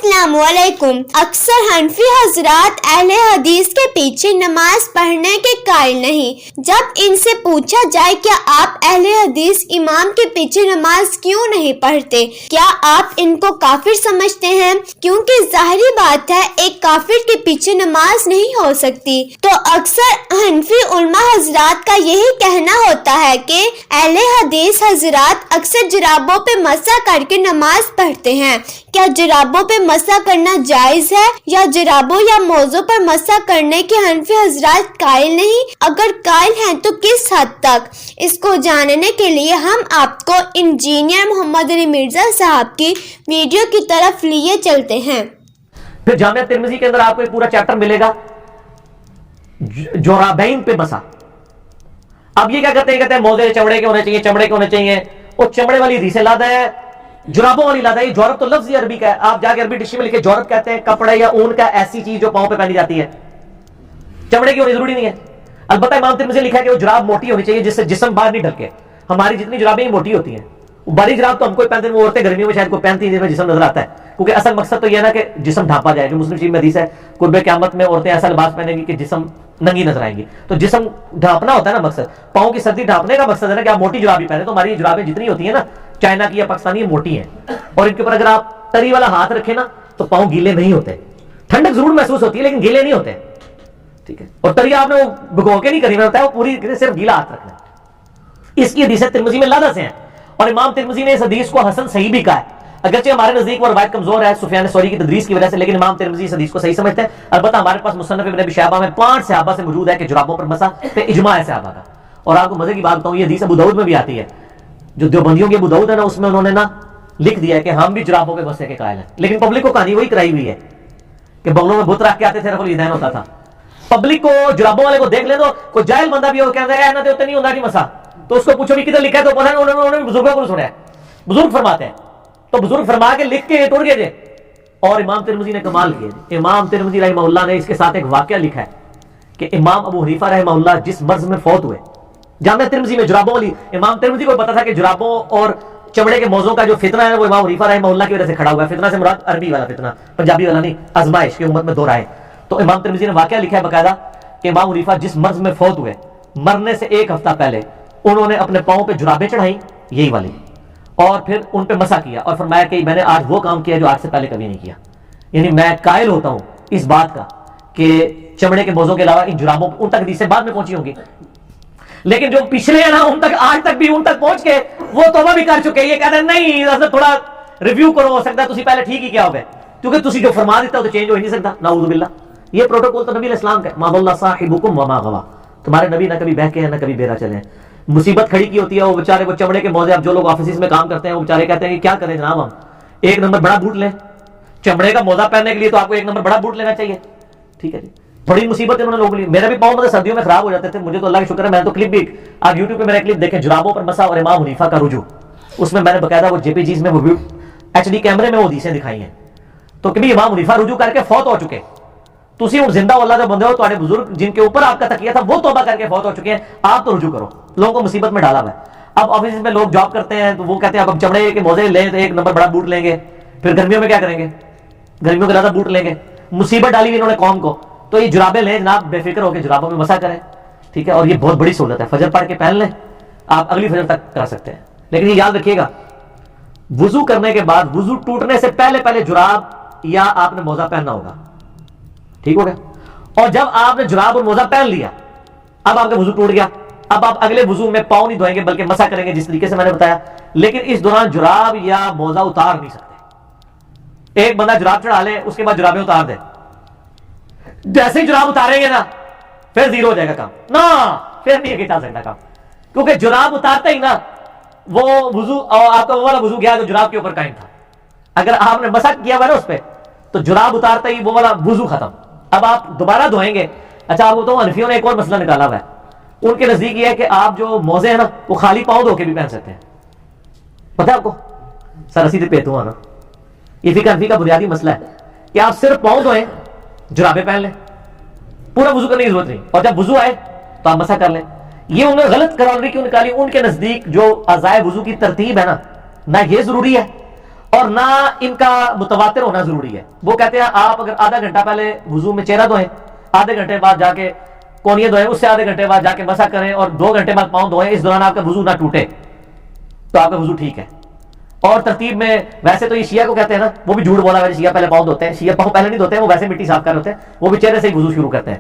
अस्सलाम वालेकुम। अक्सर हनफी हजरात अहले हदीस के पीछे नमाज पढ़ने के कायल नहीं। जब इनसे पूछा जाए क्या आप अहले हदीस इमाम के पीछे नमाज क्यों नहीं पढ़ते, क्या आप इनको काफिर समझते हैं? क्योंकि जाहिर बात है एक काफिर के पीछे नमाज नहीं हो सकती। तो अक्सर हनफी उलमा हजरात का यही कहना होता है कि अहले हदीस हजरात अक्सर जुराबों पे मसा करके नमाज पढ़ते हैं। क्या जुराबों पे मसा करना जायज है या जुराबों या मौजों पर मसा करने के हनफी हजरात कायल नहीं? अगर कायल हैं तो किस हद तक? इसको जानने के लिए हम आपको इंजीनियर मोहम्मद अली मिर्जा साहब की वीडियो की तरफ लिए चलते हैं। फिर जामिया तिर्मिज़ी के अंदर आपको एक पूरा चैप्टर मिलेगा जोराबैन पे मसा। अब ये क्या कहते हैं मौजे चमड़े के होने चाहिए, चमड़े के होने चाहिए। वो चमड़े वाली हदीसें लादा है, जुराबों वाली लादा है। जोरब तो लफ्ज़ ही अरबी का है, आप जाके अरबी डिक्शनरी में लिखे जोरब कहते हैं कपड़े या ऊन का ऐसी चीज जो पांव पे पहनी जाती है। चमड़े की होनी जरूरी नहीं है। अलबत्ता इमाम तिर्मिज़ी लिखा है कि वो जुराब मोटी होनी चाहिए जिससे जिस्म बाहर नहीं ढलके। हमारी जितनी जुराबें मोटी होती हैं, बड़ी जुराब तो हमको पहनते हैं, वो औरतें गर्मियों में शायद कोई पहनती है जिसमें जिस्म नजर आता है, क्योंकि असल मकसद तो यह है ना कि जिस्म ढांपा जाए। जो मुस्लिम शरीफ में हदीस है कुर्बे क़यामत में औरतें ऐसा लिबास पहनेंगी कि जिस्म नंगी नजर आएंगी। तो जिस्म ढांपना होता है ना मकसद, पाँव की सर्दी ढांपने का मकसद है ना कि आप मोटी जुराबी पहने। तो हमारी जुराबें जितनी होती है ना चाइना की या पाकिस्तानी मोटी हैं, और इनके ऊपर अगर आप तरी वाला हाथ रखें ना तो पाँव गीले नहीं होते। ठंडक जरूर महसूस होती है लेकिन गीले नहीं होते, ठीक है। और तरी आपने वो भिगो के नहीं करनी होता है, वो पूरी सिर्फ गीला हाथ रखना है। इसकी हदीसें तिर्मिज़ी में लादा से हैं और इमाम तिर्मिज़ी ने इस हदीस को हसन सही भी कहा है। अगरचे हमारे नजदीक वो रवायत कमजोर है सुफियान सौरी की तदरीस की वजह से, लेकिन इमाम तिर्मिज़ी इस हदीस को सही समझते हैं। अलबत्ता हमारे पास मुसन्नफ इब्न अबी शैबा में 5 सहाबा से मौजूद है कि जुराबों पर मसा पे इजमा है सहाबा का। और आपको मजे की बात बताऊं, ये हदीस अबू दाऊद में भी आती है। जो देवबंदियों की अबू दाऊद है ना, उसमें उन्होंने ना लिख दिया है कि हम भी जुराबों के मसे के कायल हैं, लेकिन पब्लिक को कहानी वही कराई हुई है कि बगलों में बुत रख के आते थे, रफुल यदैन होता था। पब्लिक को जुराबों वाले को देख ले तो कोई जाहिल बंदा भी हो कहता है ना तो नहीं होता मसा, तो उसको पूछो भी किधर लिखा है, तो पता नहीं उन्होंने बुजुर्गों को सुना है। बुजुर्ग फरमाते हैं तो बुजुर्ग फरमा के लिख के टूट गए। और इमाम तिर्मिज़ी ने कमाल किया। इमाम तिर्मिज़ी रहमहुल्लाह ने इसके साथ एक वाकया लिखा है कि इमाम अबू हनीफा रहमहुल्लाह जिस मर्ज में फौत हुए, जामिया तिर्मिज़ी में जुराबों वाली, इमाम तिर्मिज़ी को पता था कि जुराबों और चमड़े के मौजों का जो फितना है वो इमाम हनीफा रहमहुल्लाह की वजह से खड़ा हुआ है। फितना से मुराद अरबी वाला फितना, पंजाबी वाला नहीं, आजमाइश की उम्मत में दो राय। तो इमाम तिर्मिज़ी ने वाकया लिखा है बाकायदा कि इमाम हनीफा जिस मर्ज में फौत हुए, मरने से 1 हफ्ता पहले उन्होंने अपने पाँव पे जुराबें चढ़ाई यही वाली, और फिर उन पे मसा किया और फरमाया कि मैंने आज वो काम किया जो आज से पहले कभी नहीं किया। यानी मैं कायल होता हूं इस बात का कि चमड़े के मौजों के अलावा इन जुराबों उन तक हदीसें बाद में पहुंची होंगी, लेकिन जो पिछले हैं ना उन तक आज तक भी उन तक पहुंच के वो तौबा भी कर चुके हैं। ये कहते हैं नहीं हज़रत थोड़ा रिव्यू करो, हो सकता है तुसी पहले ठीक ही क्या हो गए, क्योंकि तुसी जो फरमा देता हो तो चेंज हो ही नहीं सकता। नाऊज़ु बिल्लाह। ये प्रोटोकॉल तो नबी अलैहिस्सलाम का, मा दल्ला साहिबुकुम वमा गवा। तुम्हारे नबी ना कभी बहके हैं ना कभी बेरा चले। मुसीबत खड़ी की होती है वो बेचारे वो चमड़े के मौजे, अब जो लोग ऑफिस में काम करते हैं वो बेचारे कहते हैं कि क्या करें जनाब, हम 1 नंबर बड़ा बूट लें। चमड़े का मौजा पहनने के लिए तो आपको 1 नंबर बड़ा बूट लेना चाहिए, ठीक है जी। बड़ी मुसीबत इन्होंने लोग ली। मेरा भी पाँव मतलब सर्दियों में खराब हो जाते थे, मुझे तो अल्लाह का शुक्र है मैंने तो क्लिप भी, आप यूट्यूब पे मेरा क्लिप देखें जुराबों पर मसा और इमाम हनीफा का रुजू, उसमें मैंने बकायदा वो जेपीजीज में वो HD कैमरे में वो हदीसें दिखाई हैं। तो कभी इमाम हनीफा रुजू करके फौत हो चुके, तुसी उन जिंदा अल्लाह के बंदे हो, तुम्हारे बुजुर्ग जिनके ऊपर आपका तकिया था वो तौबा करके फौत हो चुके हैं, आप तो रुजू करो। लोगों को मुसीबत में डाला हुआ है। अब ऑफिस में लोग जॉब करते हैं तो वो कहते हैं अब चमड़े के मौजे लें तो 1 नंबर बड़ा बूट लेंगे, फिर गर्मियों में क्या करेंगे, गर्मियों के ज्यादा बूट लेंगे। मुसीबत डाली हुई इन्होंने कौम को, तो ये जुराबें लें जनाब, बेफिक्र होकर जुराबों में मसा करें, ठीक है। और ये बहुत बड़ी सहूलत है, फजर पढ़ के पहन लें, आप अगली फजर तक कर सकते हैं। लेकिन ये याद रखिएगा वुजू करने के बाद, वुजू टूटने से पहले जुराब या आपने मौजा पहनना होगा, ठीक हो गया। और जब आपने जुराब और मौजा पहन लिया, अब आपका वुजू टूट गया, अब आप अगले वुजू में पाँव नहीं धोएंगे बल्कि मसा करेंगे जिस तरीके से मैंने बताया। लेकिन इस दौरान जुराब या मौजा उतार नहीं सकते। एक बंदा जुराब चढ़ा ले उसके बाद जुराबें उतार दे, जैसे ही जुराब उतारेंगे ना फिर जीरो हो जाएगा काम ना, फिर नहीं खींचा सकता काम, क्योंकि जुराब उतारते ही ना वो वुजू और आपका वो वाला वुजू गया जो जुराब के ऊपर कायम था। अगर आपने मसा किया हुआ ना उस पर, तो जुराब उतारते ही वो वाला वुजू खत्म। अब आप दोबारा धोएंगे। अच्छा आपको तो हनफियों ने एक और मसला निकाला हुआ है, उनके नजदीक ये है कि आप जो मौजे हैं ना वो खाली पाँव धो के भी पहन सकते हैं। पता है आपको सर असी पेत हुआ ना, ये फिक्र हनफी का बुनियादी मसला है कि आप सिर्फ पाँव धोएं, जुराबें पहन लें, पूरा वुजू करने की जरूरत नहीं, और जब वुजू आए तो आप मसा कर लें। ये उन्होंने गलत करारी क्यों निकाली? उनके नजदीक जो अज़ाए वुजू की तरतीब है ना ये जरूरी है اور نہ ان کا متواتر ہونا ضروری ہے. وہ کہتے ہیں آپ اگر آدھا گھنٹہ پہلے وضو میں چہرہ دھوئیں, آدھے گھنٹے بعد جا کے کونیاں دھوئیں, اس سے آدھے گھنٹے بعد جا کے مسح کریں, اور 2 گھنٹے بعد پاؤں دھوئیں, اس دوران آپ کا وضو نہ ٹوٹے تو آپ کا وضو ٹھیک ہے. اور ترتیب میں ویسے تو یہ شیعہ کو کہتے ہیں نا, وہ بھی جھوٹ بولا ہے, شیعہ پہلے پاؤں دھوتے ہیں. شیعہ پاؤں پہلے نہیں دھوتے ہیں, وہ ویسے مٹی صاف کر ہوتے ہیں, وہ بھی چہرے سے ہی وضو شروع کرتے ہیں,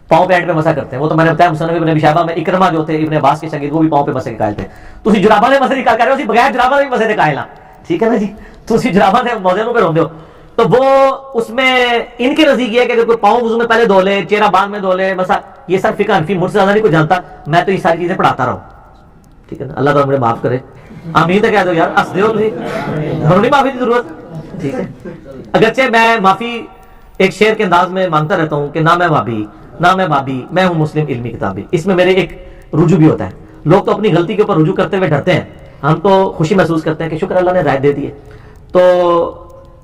پاؤں پہ اینڈ پہ مسح کرتے ہیں. وہ تو میں نے بتایا مصنف ابن ابی شیبہ میں اکرمہ جو تھے ابن عباس کے شاگرد, وہ بھی پاؤں پہ مسح کے قائل تھے. تسی جراباں دے مسح نکال کر رہے ہو, بغیر جراباں دے مسح دے قائل ہاں, ٹھیک ہے نا جی. تسی جراباں دے موزے پہ روندے ہو. تو وہ اس میں ان کے نزدیک یہ ہے کہ اگر کوئی پاؤں وضو میں پہلے دھو لے, چہرہ بعد میں دھو لے, مسح, یہ سب فقہ حنفی, مجھ سے زیادہ نہیں کوئی جانتا, میں تو یہ ساری چیزیں پڑھاتا رہا ہوں, ٹھیک ہے نا. اللہ تعالیٰ مجھے معاف کرے, آمین تو کہہ دو یار, ہنس دیو تسی, ہمیں نہیں معافی کی ضرورت, ٹھیک ہے. اگرچہ میں معافی ایک شعر کے انداز میں مانگتا رہتا ہوں کہ نہ میں وہابی نہ میں بابی, میں ہوں مسلم علمی کتابی. اس میں میرے ایک رجوع بھی ہوتا ہے. لوگ تو اپنی غلطی کے اوپر رجوع کرتے ہوئے ڈرتے ہیں, ہم تو خوشی محسوس کرتے ہیں کہ شکر اللہ نے رائے دے دی ہے. تو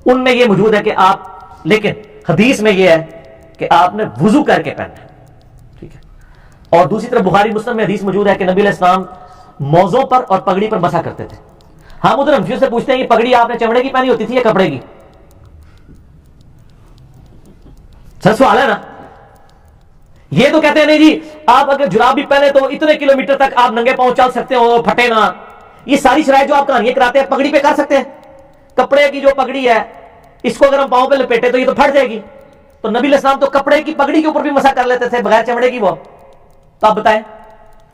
ان میں یہ موجود ہے کہ آپ, لیکن حدیث میں یہ ہے کہ آپ نے وضو کر کے پہننا ہے, ٹھیک ہے. اور دوسری طرف بخاری مسلم میں حدیث موجود ہے کہ نبی علیہ السلام موزوں پر اور پگڑی پر مسح کرتے تھے. ہم ادھر حنفیوں سے پوچھتے ہیں کہ پگڑی آپ نے چمڑے کی پہنی ہوتی تھی یا کپڑے کی؟ سر سوال ہے نا. یہ تو کہتے ہیں نہیں جی آپ اگر جراب بھی پہنے تو اتنے کلومیٹر تک آپ ننگے پاؤں چل سکتے ہو, پھٹے نہ. یہ ساری شرائط جو آپ کہانیاں کراتے ہیں پگڑی پہ کر سکتے ہیں. کپڑے کی جو پگڑی ہے اس کو اگر ہم پاؤں پہ لپیٹے تو یہ تو پھٹ جائے گی. تو نبی علیہ السلام تو کپڑے کی پگڑی کے اوپر بھی مسح کر لیتے تھے بغیر چمڑے کی. وہ تو آپ بتائیں.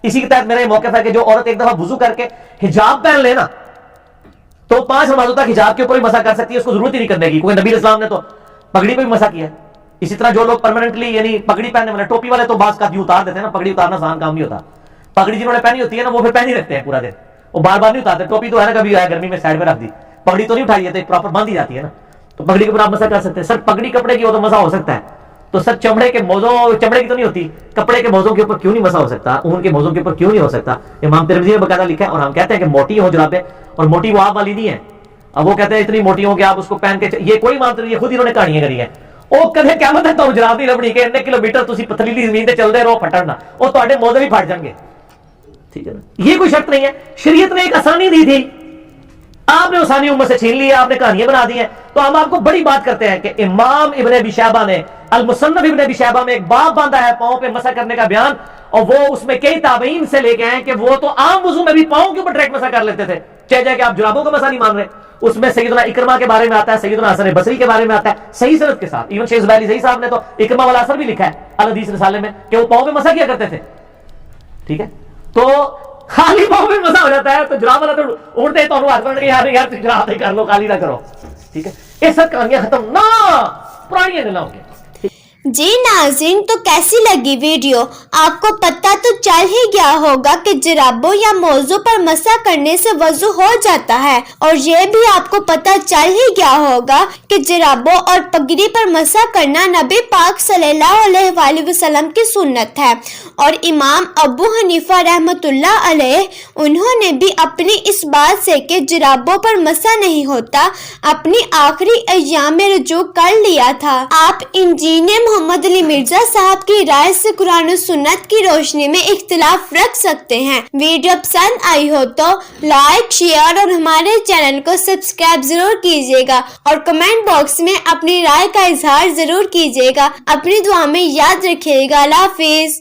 اسی کے تحت میرا یہ موقف ہے کہ جو عورت ایک دفعہ وضو کر کے حجاب پہن لے نا تو 5 نمازوں تک حجاب کے اوپر بھی مسح کر سکتی ہے, اس کو ضرورت ہی نہیں کرنے کی, کیونکہ نبی علیہ السلام نے تو پگڑی پہ بھی مسح کیا. اسی طرح جو لوگ پرماننٹلی یعنی پگڑی پہننے والے, ٹوپی والے تو بعض کا اتار دیتے ہیں نا, پگڑی اتارنا آسان کام نہیں ہوتا. پگڑی جنہوں نے پہنی ہوتی ہے نا وہ پھر پہن ہی رکھتے ہیں پورا دن, وہ بار بار نہیں اتارتے. ٹوپی تو ہے نا, کبھی آیا گرمی میں سائڈ پہ رکھ دی, پگڑی تو نہیں اٹھائی ہے, تو پراپر باندھی جاتی ہے نا, تو پگڑی کے اوپر آپ مسح کر سکتے ہیں. سر پگڑی کپڑے کی ہو تو مسح ہو سکتا ہے, تو سر چمڑے کے موزوں, چمڑے کی تو نہیں ہوتی, کپڑے کے موزوں کے اوپر کیوں نہیں مسح ہو سکتا, اون کے موزوں کے اوپر کیوں نہیں ہو سکتا؟ امام ترمذی نے باقاعدہ لکھا ہے. اور ہم کہتے ہیں کہ موٹی ہو جرابیں, اور موٹی وہ آپ والی نہیں ہے. اب وہ کہتے ہیں اتنی موٹی ہوں کہ آپ اس کو پہن کے, یہ کوئی مان یہ خود انہوں نے کہانیاں کری ہیں. وہ کدے کیا مطلب تو جراب نہیں لبنی کہ اتنے کلومیٹر تسی پتلی زمین تے چلدے رہو پھٹن نہ, وہ تواڈے موزے بھی پھٹ جان گے, ٹھیک ہے نا. یہ کوئی شرط نہیں ہے. شریعت نے ایک آسانی دی تھی, آپ نے آسانی امت سے چھین لی ہے, آپ نے کہانیاں بنا دی ہیں. تو ہم آپ کو بڑی بات کرتے ہیں کہ امام ابن ابی شیبہ نے المصنف ابن ابی شیبہ میں ایک باب باندھا ہے پاؤں پہ مسح کرنے کا بیان, اور وہ اس میں کئی تابعین سے لے کے ہیں کہ وہ تو عام وضو میں بھی پاؤں کے اوپر ڈائریکٹ مسح کر لیتے تھے, چاہے کہ آپ جرابوں کا مسح نہیں مان رہے. اس میں سیدنا اکرمہ کے بارے میں آتا ہے, سیدنا حسن بصری کے بارے میں آتا ہے, صحیح سند کے ساتھ. ایون شیخ زبیری صحیح صاحب نے تو اکرمہ والا اثر بھی لکھا ہے الحدیث رسالے میں کہ وہ پاؤں پہ مسح کیا کرتے تھے, ٹھیک ہے. تو خالی پاؤں پہ مسح ہو جاتا ہے, تو جراب والا تو اڑتے ہی تو ہاتھ پکڑ کے یار یار جراب ہی کر لو, خالی نہ کرو, ٹھیک ہے. یہ سب کہانیاں ختم نہ, پرانیاں گلاں ہو گیا. جی ناظرین, تو کیسی لگی ویڈیو؟ آپ کو پتہ تو چل ہی گیا ہوگا کہ جرابوں یا موزوں پر مسح کرنے سے وضو ہو جاتا ہے, اور یہ بھی آپ کو پتہ چل ہی گیا ہوگا کہ جرابوں اور پگڑی پر مسح کرنا نبی پاک صلی اللہ علیہ وآلہ وسلم کی سنت ہے. اور امام ابو حنیفہ رحمۃ اللہ علیہ, انہوں نے بھی اپنی اس بات سے کہ جرابوں پر مسح نہیں ہوتا اپنی آخری ایام میں رجوع کر لیا تھا. آپ انجینئر محمد علی مرزا صاحب کی رائے سے قرآن و سنت کی روشنی میں اختلاف رکھ سکتے ہیں. ویڈیو پسند آئی ہو تو لائک, شیئر اور ہمارے چینل کو سبسکرائب ضرور کیجیے گا, اور کمنٹ باکس میں اپنی رائے کا اظہار ضرور کیجیے گا. اپنی دعا میں یاد رکھیے گا. اللہ حافظ.